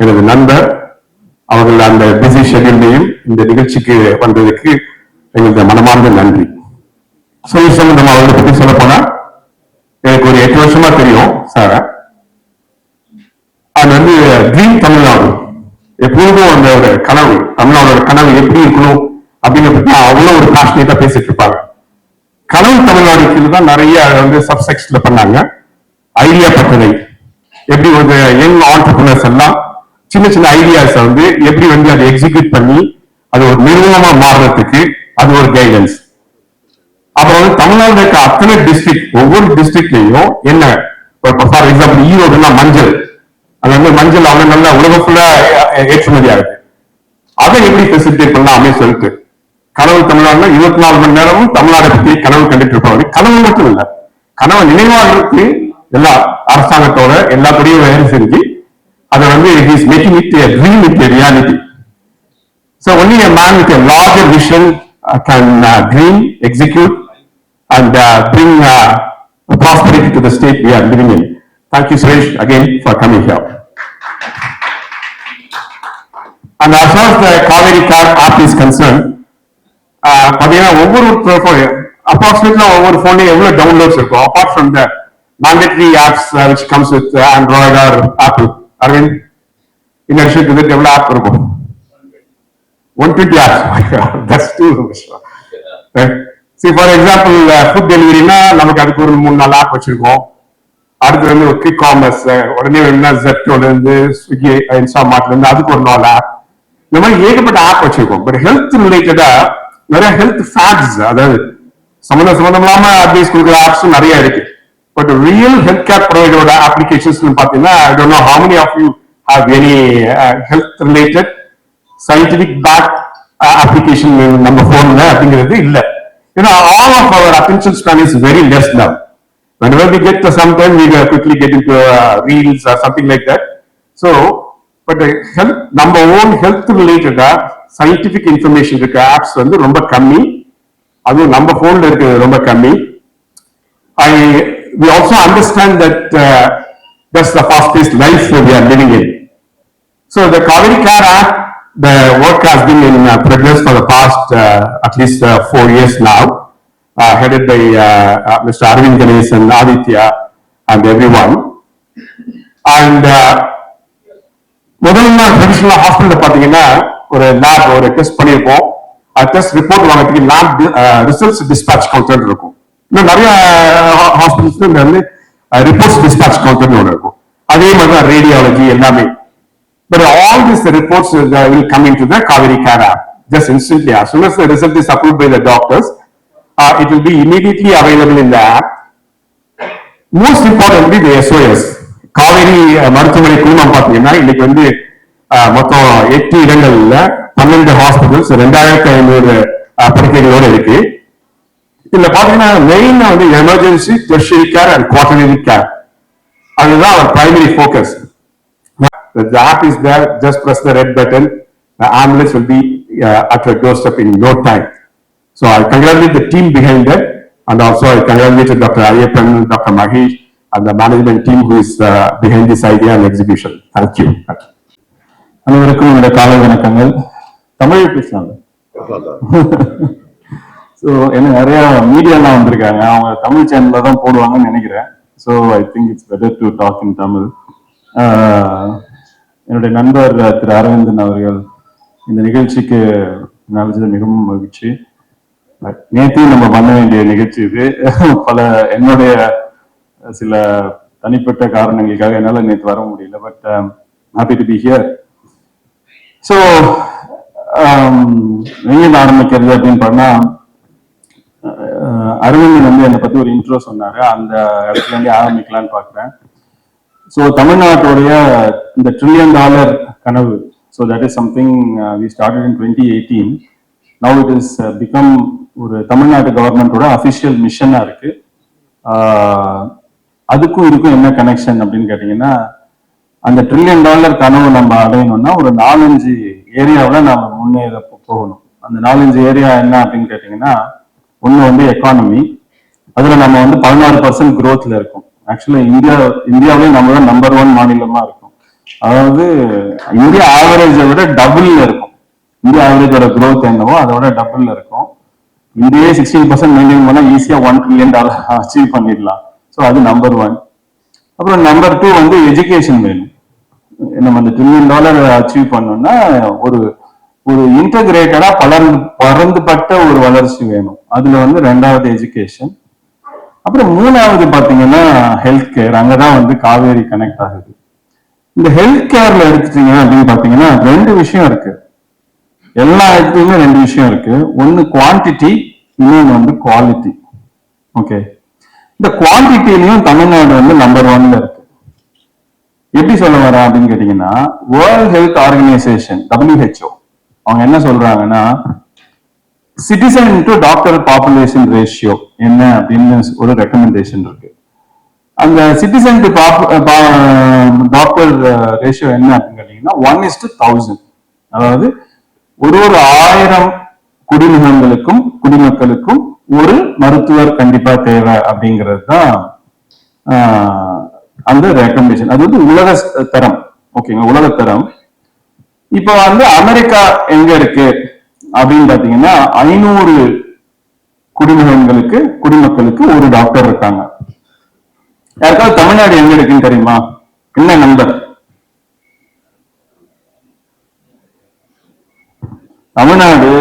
எனது நண்பர் அவர்கள் அந்த பிஸி ஷெட்யூல்லையும் இந்த நிகழ்ச்சிக்கு வந்ததுக்கு எங்களுக்கு மனமார்ந்த நன்றி. சுரேஷ் சம்பந்தம் அவர்களை பற்றி சொல்ல போனா எனக்கு ஒரு 8 வருஷமா தெரியும் சார். அது வந்து ட்ரீம் தமிழ்நாடு, எப்பொழுதும் அந்த ஒரு கனவு, தமிழ்நாடோட கனவு எப்படி இருக்கணும் அப்படிங்கிறத அவ்வளவு ஒரு பேஷனேட்டா பேசிட்டு இருப்பாங்க. கனவு தமிழ்நாடு கீழே தான் நிறைய வந்து சப்செக்ஷன்ல பண்ணாங்க. ஐடியா பட்டறை, எப்படி ஒரு யங் ஆண்டர்பிரினர்ஸ் எல்லாம் சின்ன சின்ன ஐடியாஸ் வந்து எப்படி வந்து அதை எக்ஸிக்யூட் பண்ணி அது ஒரு நிறுவனமா மாறுறதுக்கு அது ஒரு கைடன்ஸ். அப்புறம் வந்து தமிழ்நாடு இருக்க அத்தனை டிஸ்ட்ரிக்ட், ஒவ்வொரு டிஸ்ட்ரிக்ட்லயும் என்ன, ஃபார் எக்ஸாம்பிள் ஈரோடுனா மஞ்சள், அது வந்து மஞ்சள் அவ்வளவு நல்லா உலகம் ஃபுல்லா ஏற்றுமதி ஆகுது. அதை எப்படி ஃபெசிலிட்டேட் பண்ணலாமே சொல்லிட்டு கனவு தமிழ்நாடுல 24 மணி நேரமும் தமிழ்நாடை பத்தி கனவு கண்டுட்டு இருப்பாங்க. கனவு மட்டும் இல்ல, கனவு நினைவாகிறதுக்கு எல்லா அரசாங்கத்தோட எல்லாப்படியும் வேலை செஞ்சு அதை வந்து is making it a dream into a reality. So only a man with a larger vision can dream, execute and bring prosperity to the state we are living in. Thank you, Suresh, again for coming here. And as far as the Kaveri Card app is concerned, பாத்தீங்கன்னா ஒவ்வொரு அப்ராக்சிமேட்லா ஒவ்வொரு போன்லயும் எவ்வளவு downloads இருக்கும். Apart from the mandatory apps which comes with Android or Apple. Arvind, in addition to that, எவ்வளவு app இருக்கும்? 120 apps. That's too much. See, for example, food delivery na நமக்கு அதுக்கு ஒரு 3-4 ஆப் வச்சிருக்கோம். அடுத்து வந்து குவிக் காமர்ஸ், உடனே என்ன ஜெப்டோல இருந்து ஸ்விக்கி, இன்ஸ்டாமார்ட்ல இருந்து அதுக்கு ஒரு 4 ஆப். இந்த மாதிரி ஏகப்பட்ட ஆப் வச்சிருக்கோம். பட் ஹெல்த் ரிலேட்டடா நிறைய ஹெல்த் ஃபேக்ட்ஸ், அதாவது சம்பந்தம் இல்லாம அட்வைஸ் கொடுக்குற ஆப்ஸ் நிறைய இருக்கு. பட் ரியல் ஹெல்த் கேர் ப்ரொவைடரோட அப்ளிகேஷன்ஸ் பாத்தீங்கன்னா I don't know how many of you have any health related scientific back application நம்ம போன்ல அப்படிங்கிறது இல்ல. ஏன்னா all of our attention span is very less now. Whenever we get to sometime we quickly get into reels or something like that. So but health, நம்ம own health related scientific information இருக்க apps வந்து ரொம்ப கம்மி, அதுவும் நம்ம போன்ல இருக்கிறது ரொம்ப கம்மி. We also understand that that's the fast-paced life we are living in. So the Kaveri Care app, the work has been in progress for the past at least 4 years now, headed by Mr. Arvind Ganesh and Aditya and everyone. And முதல்ல traditional hospital பாத்தீங்கன்னா ஒரு lab, ஒரு test பண்ணியிருப்போம். Test report வாங்கிறதுக்கு lab results dispatch counter இருக்கும். இன்னும் நிறைய ஹாஸ்பிட்டல்ஸ்ல வந்து ரிப்போர்ட்ஸ் டிஸ்பேட்ச் கவுண்டர்னு ஒன்று இருக்கும். அதே மாதிரி தான் ரேடியாலஜி எல்லாமே. But all these reports will come into the Kaveri Care app just instantly. As soon as the result is approved by the doctors, it will be immediately available in the app. Most importantly, the SOS. Kaveri மருத்துவமனை குழுமம் பாத்தீங்கன்னா இன்னைக்கு வந்து மொத்தம் 8 இடங்கள்ல 12 hospitals 2500 படுக்கைகளோட இருக்கு. இதுல பாத்தீங்கன்னா மெயினா வந்து emergency, tertiary care and quaternary care, அதுதான் our primary focus. The app is there, just press the red button, the ambulance will be at your doorstep in no time. So I congratulate the team behind that, and also I congratulate Dr. Ayappan, Dr. Mahesh and the management team who is behind this idea and execution. Thank you. அனைவருக்கும் என்னுடைய காலை வணக்கங்கள். தமிழ் பேசலாம். So என்ன நிறைய மீடியாலாம் வந்திருக்காங்க, அவங்க தமிழ் சேனல்ல தான் போடுவாங்கன்னு நினைக்கிறேன். So I think it's better to talk in Tamil. என்னுடைய நண்பர் திரு அரவிந்தன் அவர்கள் இந்த நிகழ்ச்சிக்கு அழைச்சது மிகவும் மகிழ்ச்சி. நேற்றையும் நம்ம பண்ண வேண்டிய நிகழ்ச்சி இது. பல என்னுடைய சில தனிப்பட்ட காரணங்களுக்காக என்னால் நேற்று வர முடியல. But happy to be here. So எங்கே ஆரம்பிக்கிறது அப்படின்னு பண்ணா, அரவிந்தன் வந்து என்னை பத்தி ஒரு இன்ட்ரோ சொன்னாரு, அந்த இடத்துல இருந்து ஆரம்பிக்கலான்னு பார்க்குறேன். ஸோ தமிழ்நாட்டுடைய இந்த $1 trillion கனவு, so that is something we started in 2018. Now it is become ஒரு தமிழ்நாட்டு கவர்மெண்டோட அஃபிஷியல் மிஷனா இருக்கு. அதுக்கும் இதுக்கும் என்ன கனெக்ஷன் அப்படின்னு கேட்டீங்கன்னா, அந்த $1 trillion கனவு நம்ம அடையணும்னா ஒரு 4-5 ஏரியாவில் நம்ம முன்னேற போகணும். அந்த 4-5 ஏரியா என்ன அப்படின்னு கேட்டீங்கன்னா, ஒன்று வந்து எக்கானமி, அதுல நம்ம வந்து 16% growthல இருக்கும். ஆக்சுவலா இந்தியாவிலேயே நம்ம தான் நம்பர் 1 மாநிலமா இருக்கும். அதாவது இந்தியா ஆவரேஜை விட டபுள்ல இருக்கும். இந்தியா ஆவரேஜோட growth என்னவோ அதோட டபுள்ல இருக்கும். இந்தியே 16% மெயின்டைன் பண்ணா ஈஸியா $1 trillion அச்சீவ் பண்ணிடலாம். ஸோ அது நம்பர் 1. அப்புறம் நம்பர் 2 வந்து எஜுகேஷன் வேணும். நம்ம அந்த $1 trillion அச்சீவ் பண்ணோம்னா ஒரு ஒரு இன்டகிரேட்டடா பறந்துபட்ட ஒரு வளர்ச்சி வேணும். அதுல வந்து 2வது எஜுகேஷன். அப்புறம் 3வது பாத்தீங்கன்னா ஹெல்த் கேர். அங்கதான் வந்து காவேரி கனெக்ட் ஆகுது. இந்த ஹெல்த் கேர்ல எடுத்துட்டீங்க அப்படின்னு பாத்தீங்கன்னா 2 விஷயம் இருக்கு. எல்லா இடத்துலயுமே 2 விஷயம் இருக்கு. ஒன்னு குவான்டிட்டி, இன்னொன்னு வந்து குவாலிட்டி. ஓகே, இந்த குவான்டிட்டிலையும் தமிழ்நாடு வந்து நம்பர் 1ல இருக்கு. எப்படி சொல்ல வரேன் அப்படின்னு கேட்டீங்கன்னா, வேர்ல்ட் ஹெல்த் ஆர்கனைசேஷன் WHO அவங்க என்ன சொல்றாங்கன்னா, citizen to doctor population ratio என்ன அப்படின்னு ஒரு ரெக்கமெண்டேஷன் இருக்கு. அந்த சிட்டிசன் டு டாக்டர் ரேஷியோ என்ன அப்படின்னு கேட்டீங்கன்னா 1:1000. அதாவது ஒரு 1000 குடிமக்களுக்கும் ஒரு மருத்துவர் கண்டிப்பா தேவை அப்படிங்கிறது தான் அந்த ரெக்கமெண்டேஷன். அது வந்து உலக தரம். ஓகேங்க, உலக தரம். இப்ப வந்து அமெரிக்கா எங்க இருக்கு அப்படின்னு பாத்தீங்கன்னா 500 குடிமக்களுக்கு ஒரு டாக்டர் இருக்காங்க. யாருக்காவது தமிழ்நாடு எங்க இருக்குன்னு தெரியுமா? என்ன நம்பர்? தமிழ்நாடு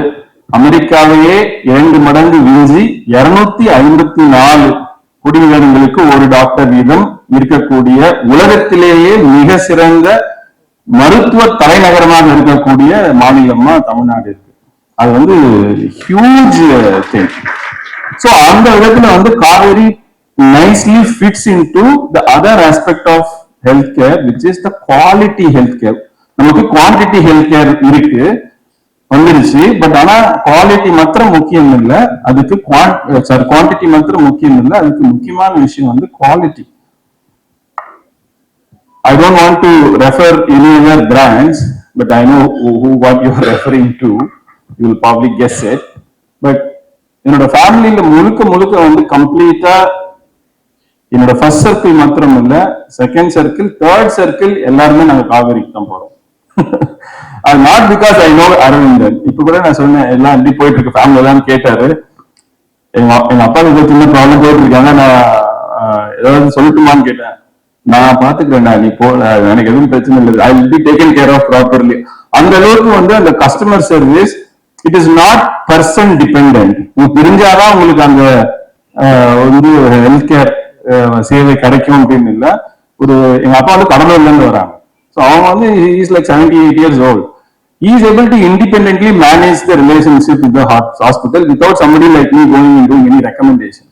அமெரிக்காவையே 2 மடங்கு விஞ்சி 254 குடிமகன்களுக்கு ஒரு டாக்டர் வீதம் இருக்கக்கூடிய உலகத்திலேயே மிக சிறந்த மருத்துவ தலைநகரமாக இருக்கக்கூடிய மாநிலமா தமிழ்நாடு இருக்கு. அது வந்து ஹியூஜ் திங். சோ அந்த விதத்துல வந்து Kaveri nicely fits into the other aspect of healthcare, which is the quality healthcare. நமக்கு குவான்டிட்டி ஹெல்த் கேர் இருக்கு வந்துருச்சு. பட் ஆனா குவாலிட்டி மாத்திரம் முக்கியம் இல்லை, அதுக்கு குவான்டிட்டி மாத்திரம் முக்கியம் இல்லை, அதுக்கு முக்கியமான விஷயம் வந்து quality. I don't want to refer any other brands, but I know what you are referring to. You will probably guess it. But என்னோட ஃபேமிலியில முழுக்க வந்து கம்ப்ளீட்டா என்னோட ஃபர்ஸ்ட் சர்க்கிள் மாத்திரம் இல்ல, செகண்ட் சர்க்கிள், தேர்ட் சர்க்கிள் எல்லாருமே நாங்க காவேரிக்கு தான் போறோம். அது not because I know Aravindan. இப்ப கூட நான் சொன்னேன் எல்லாம் எப்படி போயிட்டு இருக்கு ஃபேமிலி எல்லாம் கேட்டாரு. எங்க அப்பாவுக்கு சின்ன ப்ராப்ளம் போயிட்டு இருக்காங்க, நான் ஏதாவது சொல்லட்டுமான்னு கேட்டேன். நான் பாத்துக்கிறேன்டா, நீ போல, எனக்கு எதுவும் பிரச்சனை இல்லை, I will be taken care of properly. அந்த அளவுக்கு வந்து அந்த customer service it is not person dependent. உங்களுக்கு தெரிஞ்சாதான் உங்களுக்கு அந்த வந்து ஹெல்த் கேர் சேவை கிடைக்கும் அப்படின்னு இல்லை. ஒரு எங்க அப்பா வந்து கடலூர்ல இருந்து வராங்க. ஸோ அவங்க வந்து is like 78 years old. He is able to independently manage the relationship with the hospital without somebody like me going and doing any recommendation.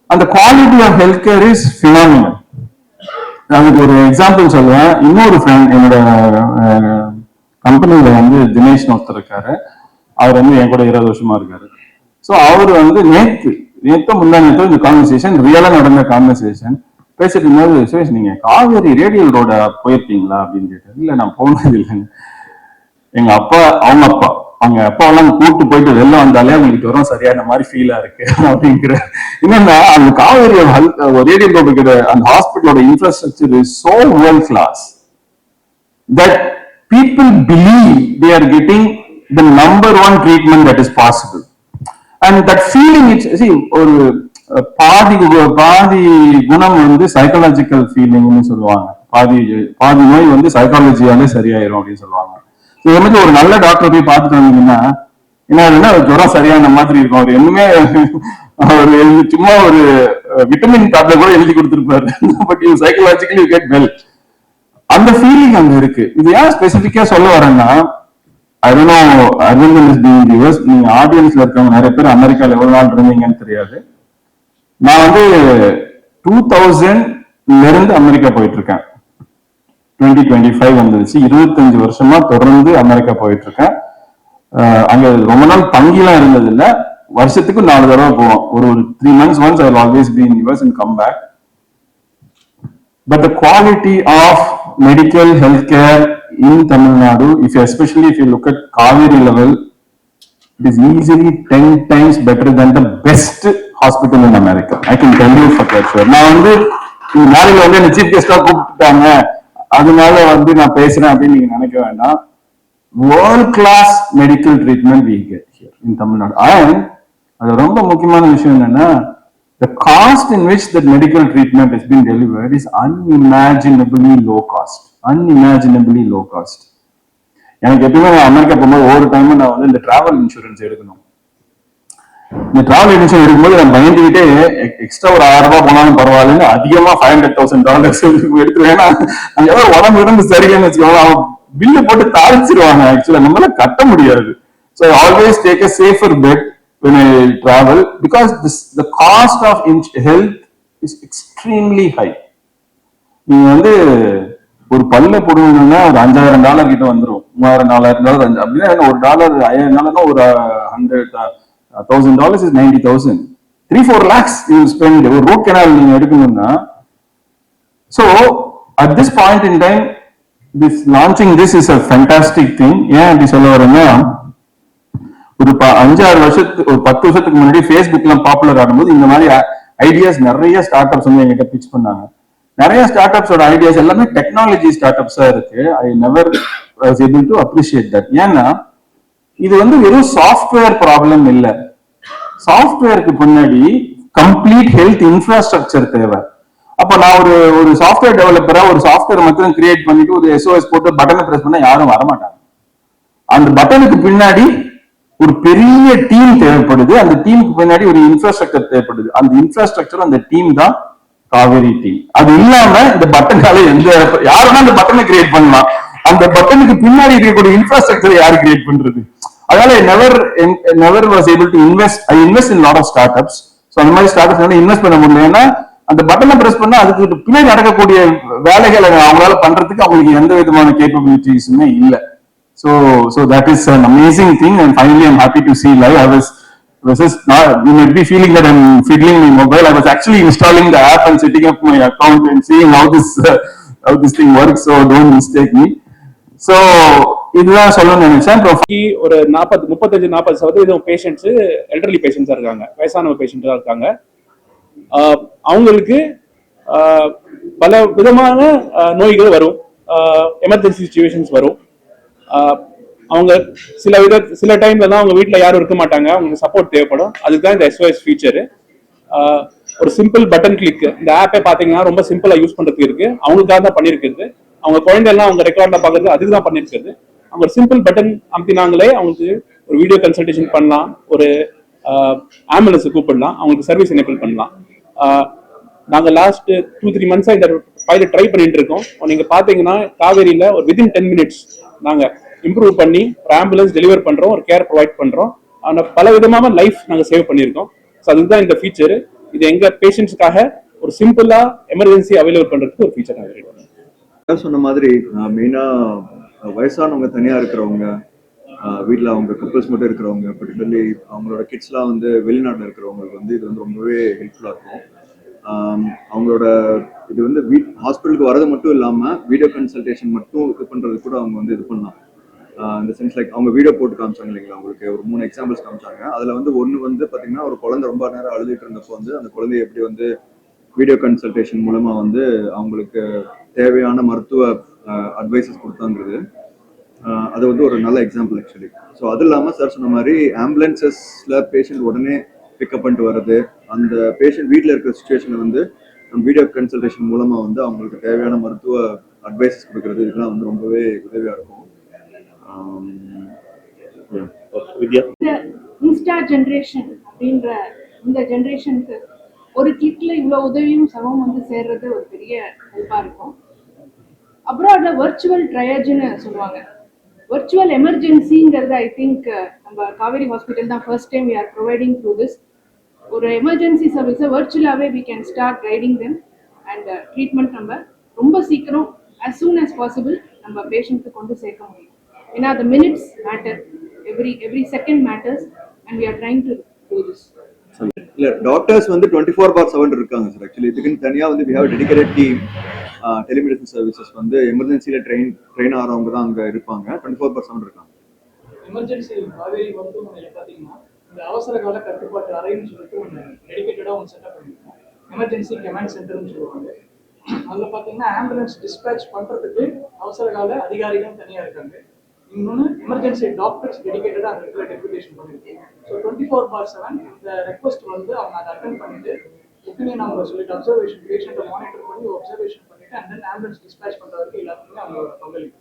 And the quality of healthcare is phenomenal. அதுக்கு ஒரு example சொல்லுவேன். இன்னொரு friend என்னோட கம்பெனியில வந்து தினேஷ் ஒருத்தர் இருக்காரு. அவர் வந்து என் கூட 20 வருஷமா இருக்காரு. ஸோ அவர் வந்து நேற்று முன்னாடி இந்த கான்வர்சேஷன் ரியலா நடந்த கான்வர்சேஷன் பேசிட்டு இருக்கும்போது, சுரேஷ் நீங்க காவேரி ரேடியல் ரோட போயிருக்கீங்களா அப்படின்னு கேட்டாரு. இல்ல நான் போனது இல்லைங்க. அவங்க அப்பாவெல்லாம் கூப்பிட்டு போயிட்டு வெளில வந்தாலே அவங்களுக்கு வரும் சரியான மாதிரி ஃபீலா இருக்கு அப்படிங்கிற. என்னன்னா அந்த காவேரி ரேடியல் ரோடு இருக்கிற அந்த ஹாஸ்பிட்டலோட infrastructure is so world class that people believe they are getting the number 1 treatment that is possible. And that feeling it's ஒரு பாதி குணம் வந்து சைக்காலஜிக்கல் ஃபீலிங்னு சொல்லுவாங்க. பாதி நோய் வந்து சைக்காலஜியாலே சரியாயிரும் அப்படின்னு சொல்லுவாங்க. இது வந்து ஒரு நல்ல டாக்டர் போய் பார்த்துட்டு வந்தீங்கன்னா என்ன ஜுரம் சரியான மாதிரி இருக்கும். அவர் இன்னுமே அவர் சும்மா ஒரு விட்டமின் டேப்லெட் கூட எழுதி கொடுத்துருப்பாரு. But you psychologically you get well. அந்த ஃபீலிங் அங்க இருக்கு. இது ஏன் ஸ்பெசிபிக்கா சொல்ல வரேன்னா, I don't know, Arvind is being viewers. நீங்க ஆடியன்ஸ்ல இருக்கவங்க நிறைய பேர் அமெரிக்கால எவ்வளவு நாள் இருந்தீங்கன்னு தெரியாது. நான் வந்து 2000ல இருந்து அமெரிக்கா போயிட்டு இருக்கேன். 2025 வந்துருச்சு. 25 வருஷமா தொடர்ந்து அமெரிக்கா போயிட்டு இருக்கேன். அங்க ரொம்ப நாள் தங்கிலாம் இருந்தது இல்ல, வருஷத்துக்கு 4 தடவை போவோம். ஒரு 3 months once I will always be in US and come back. But the quality of medical healthcare in Tamil Nadu, especially if you look at Kaveri level, it is easily 10 times better than the best hospital in America. I can tell you for that sure. நான் வந்து நாளைக்கு வந்து என்ன chief கெஸ்டா கூப்பிட்டாங்க, அதனால வந்து நான் பேசுறேன் அப்படின்னு நீங்க நினைக்க வேண்டாம். World class medical treatment we get here in Tamil Nadu. And அது ரொம்ப முக்கியமான விஷயம் என்னன்னா, the cost in which that medical treatment has been delivered is unimaginably low cost. Unimaginably low cost. எனக்கு எப்பவுமே அமெரிக்கா போகும்போது ஒவ்வொரு டைமும் நான் வந்து இந்த டிராவல் இன்சூரன்ஸ் எடுக்கணும். இந்த டிராவல் இன்சூரன்ஸ் எடுக்கும்போது நான் பயந்துகிட்டே எக்ஸ்ட்ரா ஒரு 1000 ரூபாய் போனாலும் பரவாயில்லன்னு அதிகமா $500,000 எடுத்துருவேன். அங்க ஏதாவது உடம்பு இருந்து சரியில்லைன்னு வச்சுக்கோங்க, அவன் பில்லு போட்டு தாளிச்சிருவாங்க. ஆக்சுவலா நம்மளால கட்ட முடியாது. So I always take a safer bet when I travel because the cost of health is extremely high. நீங்க வந்து ஒரு பல்ல போடுவீங்கன்னா ஒரு $5,000 கிட்ட வந்துடும். $3,000, $4,000 அப்படின்னா ஒரு டாலர் $5,000 ஒரு $1,000 is 90,000. 3-4 lakhs you will spend ஒரு ரூட் கெனால் நீங்க எடுக்கணும்னா. So at this point in time, this launching this is a fantastic thing. ஏன் அப்படி சொல்ல வரேன்னா, ஒரு 5-6 வருஷத்துக்கு ஒரு 10 வருஷத்துக்கு முன்னாடி ஃபேஸ்புக்லாம் பாப்புலர் ஆகும்போது இந்த மாதிரி ஐடியாஸ் நிறைய ஸ்டார்ட் அப்ஸ் வந்து என்கிட்ட பிச் பண்ணாங்க. நிறைய ஸ்டார்ட் அப்ஸோட ஐடியாஸ் எல்லாமே டெக்னாலஜி ஸ்டார்ட் அப்ஸா இருக்கு. I never was able to appreciate that. ஏன்னா இது வந்து வெறும் சாஃப்ட்வேர் ப்ராப்ளம் இல்ல. சாஃப்ட்வேருக்கு பின்னாடி கம்ப்ளீட் ஹெல்த் இன்ஃப்ராஸ்ட்ரக்சர் தேவை. அப்ப நான் ஒரு சாஃப்ட்வேர் டெவலப்பரா ஒரு சாஃப்ட்வேர் மட்டும் கிரியேட் பண்ணிட்டு ஒரு எஸ்ஓஎஸ் போட்டு பட்டனை பிரஸ் பண்ணா யாரும் வரமாட்டாங்க. அந்த பட்டனுக்கு பின்னாடி ஒரு பெரிய டீம் தேவைப்படுது. அந்த டீமுக்கு பின்னாடி ஒரு இன்ஃப்ராஸ்ட்ரக்சர் தேவைப்படுது. அந்த இன்ஃப்ராஸ்ட்ரக்சர் அந்த டீம் தான் காவேரி டீம். அது இல்லாம இந்த பட்டனால யாருன்னா அந்த பட்டனை கிரியேட் பண்ணலாம். அந்த பட்டனுக்கு பின்னாடி இருக்கக்கூடிய இன்ஃப்ராஸ்ட்ரக்சர் யாரு கிரியேட் பண்றது? அதனால never was able to invest in lot of start ups. So அந்த மாதிரி ஸ்டார்ட் அப்ஸ் இன்வெஸ்ட் பண்ண முடியல. ஏன்னா அந்த பட்டனை பிரஸ் பண்ணா அதுக்கு பின்னாடி நடக்கக்கூடிய வேலைகளை அவங்களால பண்றதுக்கு அவங்களுக்கு எந்த விதமான கேப்பபிலிட்டிஸுமே இல்லை. So that is an amazing thing, and finally I'm happy to see live. Was just not, you might be feeling that I'm fiddling my mobile. I was actually installing the app and setting up my account and seeing how this thing works. So don't mistake me. So இதுதான் சொல்லணும்னு நினைச்சேன். ஒரு 35-40% patients elderly பேஷண்ட்ஸா இருக்காங்க, வயசானவங்க பேஷண்ட்ஸா இருக்காங்க. அவங்களுக்கு பல விதமான நோய்கள் வரும், எமர்ஜென்சி சிச்சுவேஷன்ஸ் வரும். அவங்க சில டைம்ல தான் அவங்க வீட்டில் யாரும் இருக்க மாட்டாங்க, அவங்களுக்கு சப்போர்ட் தேவைப்படும். அதுதான் இந்த SOS ஃபீச்சரு. ஒரு சிம்பிள் பட்டன் கிளிக். இந்த ஆப்பை பார்த்தீங்கன்னா ரொம்ப சிம்பிளா யூஸ் பண்றதுக்கு இருக்கு. அவங்களுக்காக தான் பண்ணிருக்கிறது. அவங்க குழந்தைலாம் அவங்க ரெக்கார்ட்ல பாக்குறது அதுக்கு தான் பண்ணிருக்கிறது. அவங்க ஒரு சிம்பிள் பட்டன் அமுத்தினாங்களே அவங்களுக்கு ஒரு வீடியோ கன்சல்டேஷன் பண்ணலாம், ஒரு ஆம்புலன்ஸ் கூப்பிடலாம், அவங்களுக்கு சர்வீஸ் எனேபிள் பண்ணலாம். நாங்க லாஸ்ட் 2-3 மந்த்ஸா இந்த பைலட் ட்ரை பண்ணிட்டு இருக்கோம். நீங்க பாத்தீங்கன்னா காவேரியில ஒரு வித்தின் 10 minutes நாங்க இம்ப்ரூவ் பண்ணி ஒரு ஆம்புலன்ஸ் டெலிவர் பண்றோம், ஒரு கேர் ப்ரொவைட் பண்றோம். ஆனா பல விதமான லைஃப் நாங்க சேவ் பண்ணியிருக்கோம். ஸோ அதுதான் இந்த ஃபீச்சர். இது எங்க பேஷண்ட்ஸ்க்காக ஒரு சிம்பிளா எமர்ஜென்சி அவைலபிள் பண்றதுக்கு ஒரு ஃபீச்சர் நாங்க சொன்ன மாதிரி மெயினா வயசானவங்க தனியா இருக்கிறவங்க, வீட்டில் அவங்க கப்பல்ஸ் மட்டும் இருக்கிறவங்க, பர்டிகுலர்லி அவங்களோட கிட்ஸ்லாம் வந்து வெளிநாட்டில் இருக்கிறவங்களுக்கு வந்து இது வந்து ரொம்பவே ஹெல்ப்ஃபுல்லாக இருக்கும். அவங்களோட இது வந்து ஹாஸ்பிட்டலுக்கு வரது மட்டும் இல்லாமல் வீடியோ கன்சல்டேஷன் மட்டும் இது பண்ணுறது கூட அவங்க வந்து இது பண்ணலாம். இந்த சென்ஸ் லைக் அவங்க வீடியோ போட்டு காமிச்சாங்க இல்லைங்களா, அவங்களுக்கு ஒரு 3 எக்ஸாம்பிள்ஸ் காமிச்சாங்க. அதில் வந்து ஒன்று வந்து பார்த்தீங்கன்னா ஒரு குழந்தை ரொம்ப நேரம் அழுதுட்டு இருந்தப்போ வந்து அந்த குழந்தைய எப்படி வந்து வீடியோ கன்சல்டேஷன் மூலமாக வந்து அவங்களுக்கு தேவையான மருத்துவ அட்வைசஸ் கொடுத்தாங்கிறது அது வந்து ஒரு நல்ல எக்ஸாம்பிள் ஆக்சுவலி. ஸோ அது இல்லாமல் சார் சொன்ன மாதிரி ஆம்புலன்சஸ்ல பேஷண்ட் உடனே பிக்கப் பண்ணிட்டு வர்றது, அந்த பேஷண்ட் வீட்டில் இருக்கிற சுச்சுவேஷனில் வந்து வீடியோ கன்சல்டேஷன் மூலமாக வந்து அவங்களுக்கு தேவையான மருத்துவ அட்வைசஸ் கொடுக்கறது, இதெல்லாம் வந்து ரொம்பவே உதவியாக இருக்கும். இன்ஸ்டா ஜென்ரேஷன் அப்படின்ற இந்த ஜென்ரேஷனுக்கு ஒரு கிளிக்ல இவ்வளவு உதவியும் சமம் வந்து சேர்றது ஒரு பெரிய ஹெல்ப்பா இருக்கும். அப்ராட்ல வர்ச்சுவல் ட்ரையேஜ்னு சொல்லுவாங்க. வர்ச்சுவல் எமர்ஜென்சிங்கிறது ஐ திங்க் நம்ம காவேரி ஹாஸ்பிட்டல் தான் first time we are providing through this. ஒரு எமர்ஜென்சி சர்வீஸை வர்ச்சுவலாகவே we can start guiding them and treatment நம்ம ரொம்ப சீக்கிரம் as soon as possible நம்ம பேஷண்ட்க்கு கொண்டு சேர்க்க முடியும். ஏன்னா the minutes matter, every second matters and we are trying to do this. இல்ல டாக்டர்ஸ் வந்து 24/7 இருக்காங்க சார். ஆக்சுவலி இதுக்குன்னு தனியா வந்து we have a dedicated team. Telemedicine services வந்து எமர்ஜென்சில ட்ரெயின் ஆகிறவங்க தான் அங்க இருப்பாங்க. 24/7 இருக்காங்க. எமர்ஜென்சி காவேரி மருத்துவமனையில பாத்தீங்கன்னா இந்த அவசர கால கட்டுப்பாட்டு அறைன்னு சொல்லிட்டு ஒன்று டெடிகேட்டடா ஒன்று செட்டப் பண்ணிருக்கோம். எமர்ஜென்சி கமாண்ட் சென்டர்னு சொல்லுவாங்க. அதில் பார்த்தீங்கன்னா ஆம்புலன்ஸ் டிஸ்பேச் பண்ணுறதுக்கு அவசர கால அதிகாரிகள் தனியாக இருக்காங்க. இன்னொன்று எமர்ஜென்சி டாக்டர்ஸ் டெடிகேட்டடாக அந்த இடத்துல டெபுடேஷன் பண்ணியிருக்கீங்க. ஸோ 24/7 இந்த ரெக்வஸ்ட் வந்து அவங்க அதை அட்டன் பண்ணிட்டு எப்பயுமே நம்ம சொல்லிட்டு அப்சர்வேஷன் பேஷண்ட்டை மானிட்டர் பண்ணி அப்சர்வேஷன் பண்ணிட்டு அண்ட் தென் ஆம்புலன்ஸ் டிஸ்பேச் பண்ணுற வரைக்கும் எல்லாத்துக்குமே அவங்களோட பங்களிப்பு.